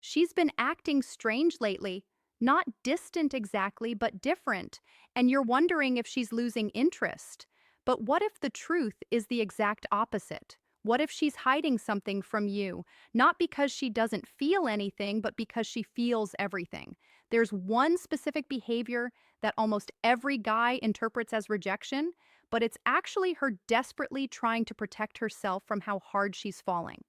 She's been acting strange lately. Not distant exactly, but different. And you're wondering if she's losing interest. But what if the truth is the exact opposite? What if she's hiding something from you? Not because she doesn't feel anything, but because she feels everything. There's one specific behavior that almost every guy interprets as rejection, but it's actually her desperately trying to protect herself from how hard she's falling.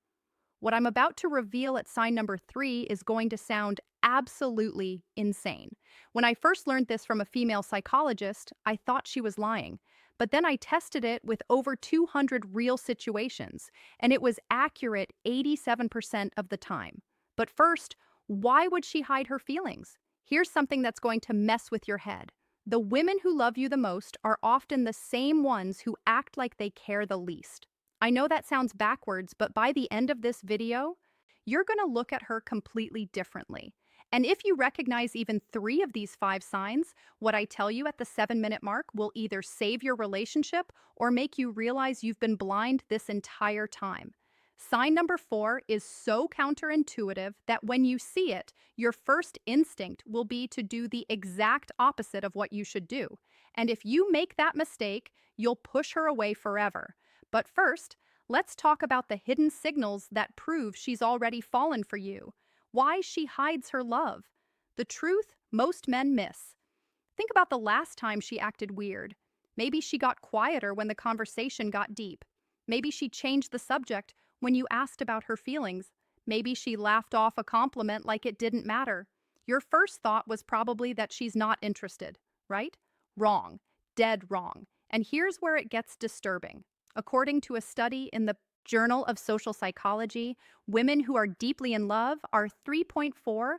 What I'm about to reveal at sign number 3 is going to sound absolutely insane. When I first learned this from a female psychologist, I thought she was lying. But then I tested it with over 200 real situations, and it was accurate 87% of the time. But first, why would she hide her feelings? Here's something that's going to mess with your head. The women who love you the most are often the same ones who act like they care the least. I know that sounds backwards, but by the end of this video, you're going to look at her completely differently. And if you recognize even 3 of these 5 signs, what I tell you at the 7-minute mark will either save your relationship or make you realize you've been blind this entire time. Sign number 4 is so counterintuitive that when you see it, your first instinct will be to do the exact opposite of what you should do. And if you make that mistake, you'll push her away forever. But first, let's talk about the hidden signals that prove she's already fallen for you. Why she hides her love. The truth most men miss. Think about the last time she acted weird. Maybe she got quieter when the conversation got deep. Maybe she changed the subject when you asked about her feelings. Maybe she laughed off a compliment like it didn't matter. Your first thought was probably that she's not interested, right? Wrong. Dead wrong. And here's where it gets disturbing. According to a study in the Journal of Social Psychology, women who are deeply in love are 3.4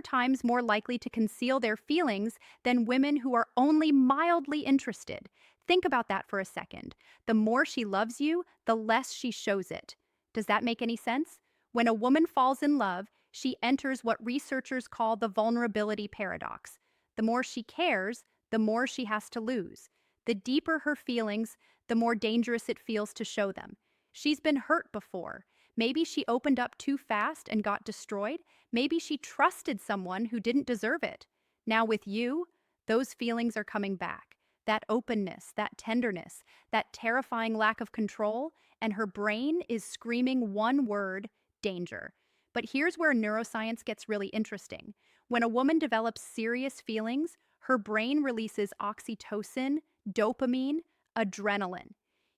times more likely to conceal their feelings than women who are only mildly interested. Think about that for a second. The more she loves you, the less she shows it. Does that make any sense? When a woman falls in love, she enters what researchers call the vulnerability paradox. The more she cares, the more she has to lose. The deeper her feelings, the more dangerous it feels to show them. She's been hurt before. Maybe she opened up too fast and got destroyed. Maybe she trusted someone who didn't deserve it. Now with you, those feelings are coming back. That openness, that tenderness, that terrifying lack of control, and her brain is screaming one word: danger. But here's where neuroscience gets really interesting. When a woman develops serious feelings, her brain releases oxytocin, dopamine, adrenaline.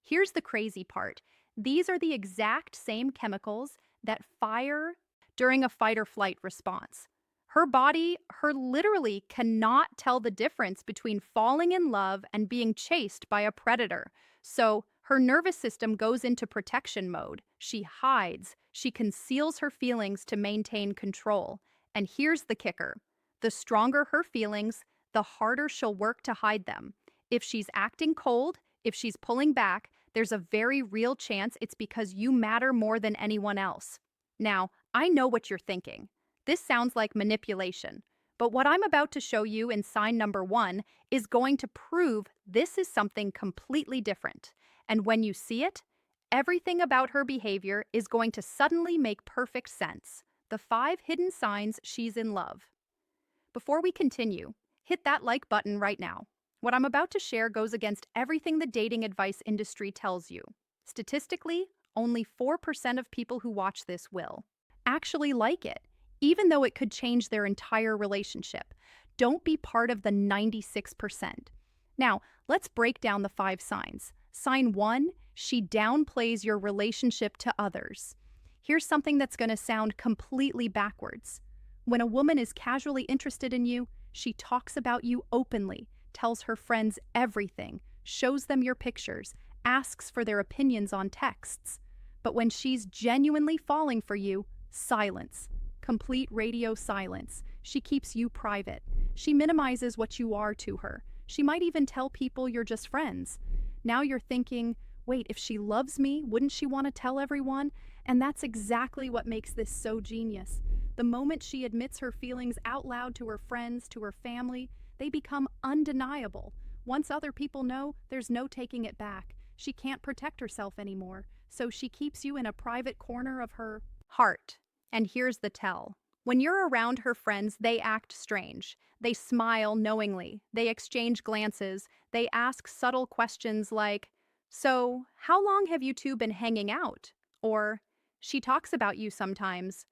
Here's the crazy part. These are the exact same chemicals that fire during a fight or flight response. Her literally cannot tell the difference between falling in love and being chased by a predator. So her nervous system goes into protection mode. She hides. She conceals her feelings to maintain control. And here's the kicker. The stronger her feelings, the harder she'll work to hide them. If she's acting cold, if she's pulling back, there's a very real chance it's because you matter more than anyone else. Now, I know what you're thinking. This sounds like manipulation, but what I'm about to show you in sign number 1 is going to prove this is something completely different. And when you see it, everything about her behavior is going to suddenly make perfect sense. The 5 hidden signs she's in love. Before we continue, hit that like button right now. What I'm about to share goes against everything the dating advice industry tells you. Statistically, only 4% of people who watch this will actually like it, even though it could change their entire relationship. Don't be part of the 96%. Now, let's break down the 5 signs. Sign 1, she downplays your relationship to others. Here's something that's going to sound completely backwards. When a woman is casually interested in you, she talks about you openly, tells her friends everything, shows them your pictures, asks for their opinions on texts. But when she's genuinely falling for you, silence. Complete radio silence. She keeps you private. She minimizes what you are to her. She might even tell people you're just friends. Now you're thinking, wait, if she loves me, wouldn't she want to tell everyone? And that's exactly what makes this so genius. The moment she admits her feelings out loud to her friends, to her family, they become undeniable. Once other people know, there's no taking it back. She can't protect herself anymore, so she keeps you in a private corner of her heart. And here's the tell. When you're around her friends, they act strange. They smile knowingly. They exchange glances. They ask subtle questions like, "So, how long have you two been hanging out?" Or, "She talks about you sometimes."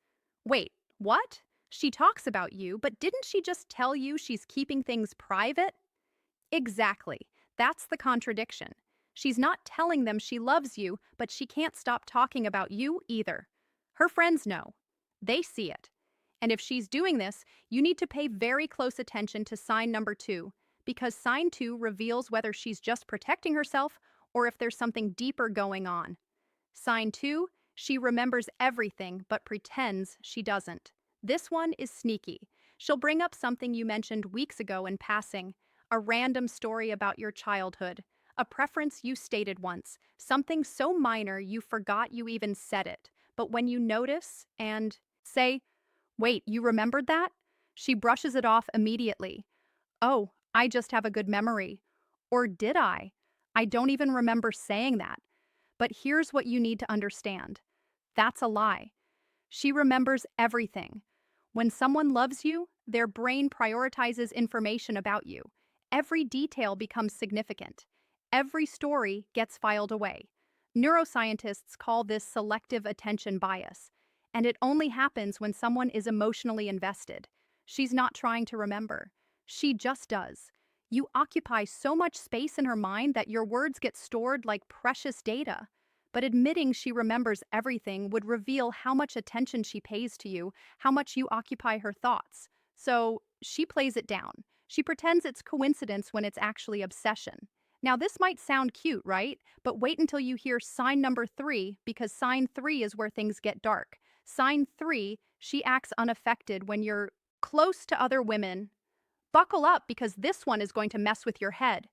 Wait, what? She talks about you, but didn't she just tell you she's keeping things private? Exactly. That's the contradiction. She's not telling them she loves you, but she can't stop talking about you either. Her friends know. They see it. And if she's doing this, you need to pay very close attention to sign number two, because sign two reveals whether she's just protecting herself or if there's something deeper going on. Sign two, she remembers everything but pretends she doesn't. This one is sneaky. She'll bring up something you mentioned weeks ago in passing, a random story about your childhood, a preference you stated once, something so minor you forgot you even said it. But when you notice and say, "Wait, you remembered that?" she brushes it off immediately. "Oh, I just have a good memory." Or did I? I don't even remember saying that. But here's what you need to understand. That's a lie. She remembers everything. When someone loves you, their brain prioritizes information about you. Every detail becomes significant. Every story gets filed away. Neuroscientists call this selective attention bias, and it only happens when someone is emotionally invested. She's not trying to remember. She just does. You occupy so much space in her mind that your words get stored like precious data. But admitting she remembers everything would reveal how much attention she pays to you, how much you occupy her thoughts. So she plays it down. She pretends it's coincidence when it's actually obsession. Now, this might sound cute, right? But wait until you hear sign number three, because sign three is where things get dark. Sign three, she acts unaffected when you're close to other women. Buckle up, because this one is going to mess with your head.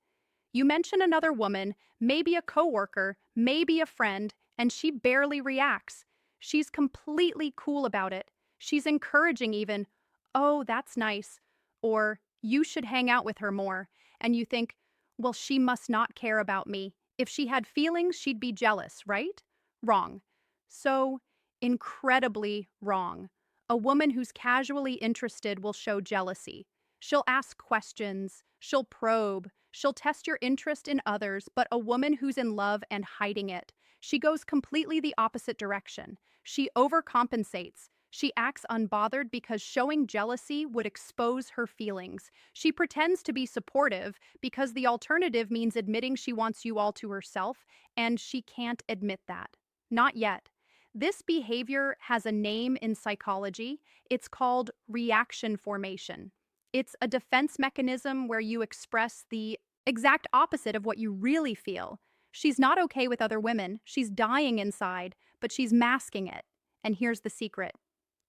You mention another woman, maybe a coworker, maybe a friend, and she barely reacts. She's completely cool about it. She's encouraging even, "Oh, that's nice," or "You should hang out with her more." And you think, "Well, she must not care about me. If she had feelings, she'd be jealous, right?" Wrong. So incredibly wrong. A woman who's casually interested will show jealousy. She'll ask questions, she'll probe, she'll test your interest in others, but a woman who's in love and hiding it, she goes completely the opposite direction. She overcompensates. She acts unbothered because showing jealousy would expose her feelings. She pretends to be supportive because the alternative means admitting she wants you all to herself, and she can't admit that. Not yet. This behavior has a name in psychology. It's called reaction formation. It's a defense mechanism where you express the exact opposite of what you really feel. She's not okay with other women. She's dying inside, but she's masking it. And here's the secret.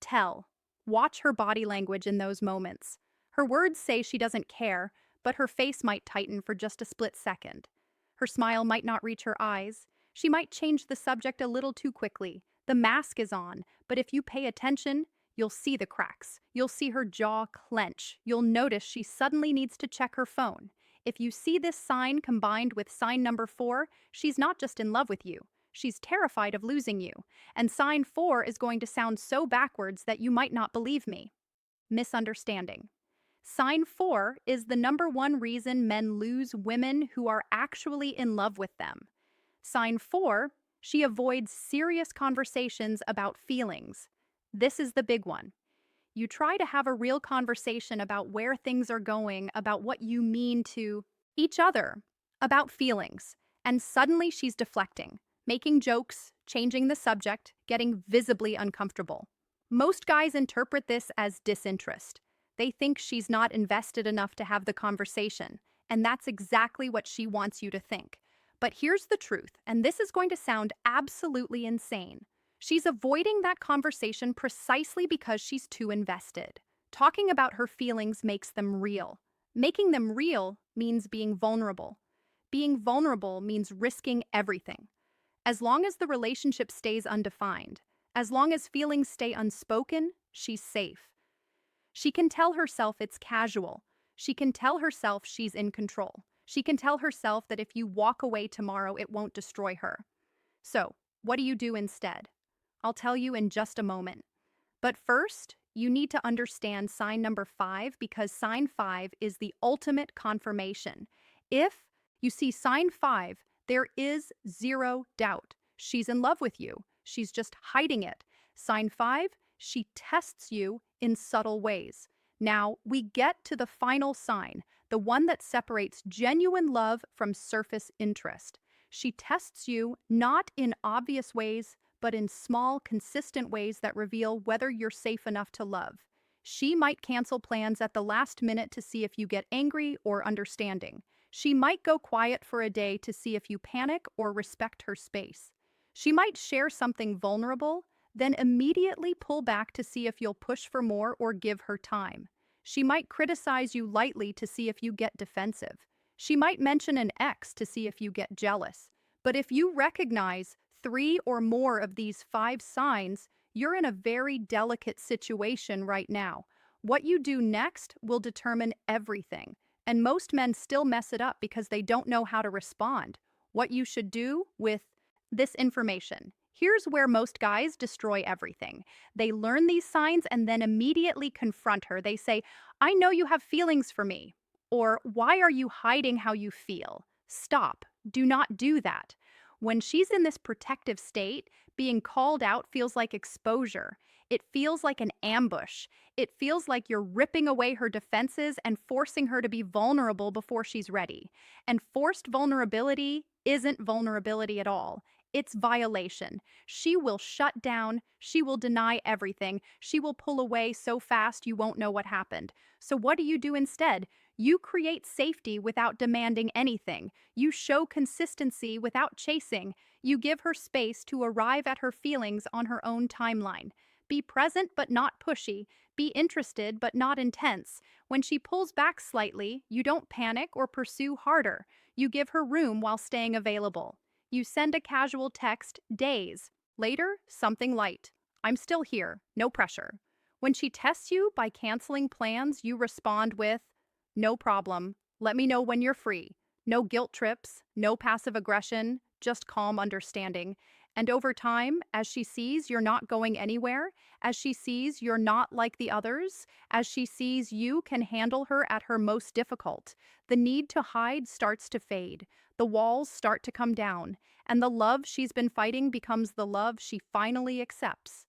Tell. Watch her body language in those moments. Her words say she doesn't care, but her face might tighten for just a split second. Her smile might not reach her eyes. She might change the subject a little too quickly. The mask is on, but if you pay attention, you'll see the cracks. You'll see her jaw clench. You'll notice she suddenly needs to check her phone. If you see this sign combined with sign number four, she's not just in love with you. She's terrified of losing you. And sign four is going to sound so backwards that you might not believe me. Misunderstanding. Sign four is the number one reason men lose women who are actually in love with them. Sign four, she avoids serious conversations about feelings. This is the big one. You try to have a real conversation about where things are going, about what you mean to each other, about feelings, and suddenly she's deflecting, making jokes, changing the subject, getting visibly uncomfortable. Most guys interpret this as disinterest. They think she's not invested enough to have the conversation, and that's exactly what she wants you to think. But here's the truth, and this is going to sound absolutely insane. She's avoiding that conversation precisely because she's too invested. Talking about her feelings makes them real. Making them real means being vulnerable. Being vulnerable means risking everything. As long as the relationship stays undefined, as long as feelings stay unspoken, she's safe. She can tell herself it's casual. She can tell herself she's in control. She can tell herself that if you walk away tomorrow, it won't destroy her. So, what do you do instead? I'll tell you in just a moment. But first, You need to understand sign number 5 because sign 5 is the ultimate confirmation. If you see sign 5, there is zero doubt. She's in love with you. She's just hiding it. Sign 5, she tests you in subtle ways. Now, we get to the final sign, the one that separates genuine love from surface interest. She tests you not in obvious ways, but in small, consistent ways that reveal whether you're safe enough to love. She might cancel plans at the last minute to see if you get angry or understanding. She might go quiet for a day to see if you panic or respect her space. She might share something vulnerable, then immediately pull back to see if you'll push for more or give her time. She might criticize you lightly to see if you get defensive. She might mention an ex to see if you get jealous. But if you recognize 3 or more of these 5 signs, you're in a very delicate situation right now. What you do next will determine everything. And most men still mess it up because they don't know how to respond. What you should do with this information. Here's where most guys destroy everything. They learn these signs and then immediately confront her. They say, I know you have feelings for me. Or, why are you hiding how you feel? Stop. Do not do that. When she's in this protective state, being called out feels like exposure. It feels like an ambush. It feels like you're ripping away her defenses and forcing her to be vulnerable before she's ready. And forced vulnerability isn't vulnerability at all. It's violation. She will shut down. She will deny everything. She will pull away so fast you won't know what happened. So what do you do instead? You create safety without demanding anything. You show consistency without chasing. You give her space to arrive at her feelings on her own timeline. Be present but not pushy. Be interested but not intense. When she pulls back slightly, you don't panic or pursue harder. You give her room while staying available. You send a casual text days. Later, something light. I'm still here. No pressure. When she tests you by canceling plans, you respond with, no problem. Let me know when you're free. No guilt trips, no passive aggression, just calm understanding. And over time, as she sees you're not going anywhere, as she sees you're not like the others, as she sees you can handle her at her most difficult, the need to hide starts to fade. The walls start to come down, and the love she's been fighting becomes the love she finally accepts.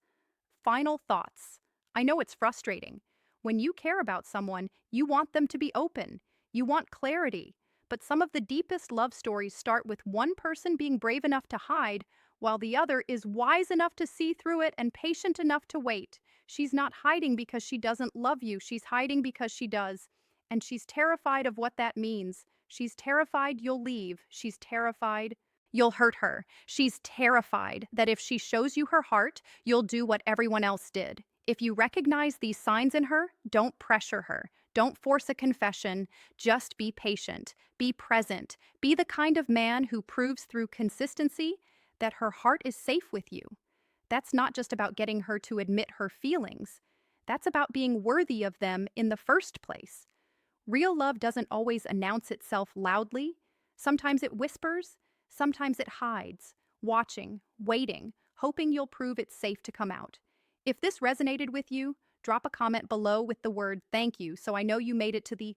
Final thoughts. I know it's frustrating. When you care about someone, you want them to be open. You want clarity. But some of the deepest love stories start with one person being brave enough to hide, while the other is wise enough to see through it and patient enough to wait. She's not hiding because she doesn't love you. She's hiding because she does. And she's terrified of what that means. She's terrified you'll leave. She's terrified you'll hurt her. She's terrified that if she shows you her heart, you'll do what everyone else did. If you recognize these signs in her, don't pressure her. Don't force a confession. Just be patient. Be present. Be the kind of man who proves through consistency that her heart is safe with you. That's not just about getting her to admit her feelings. That's about being worthy of them in the first place. Real love doesn't always announce itself loudly. Sometimes it whispers. Sometimes it hides, watching, waiting, hoping you'll prove it's safe to come out. If this resonated with you, drop a comment below with the word thank you so I know you made it to the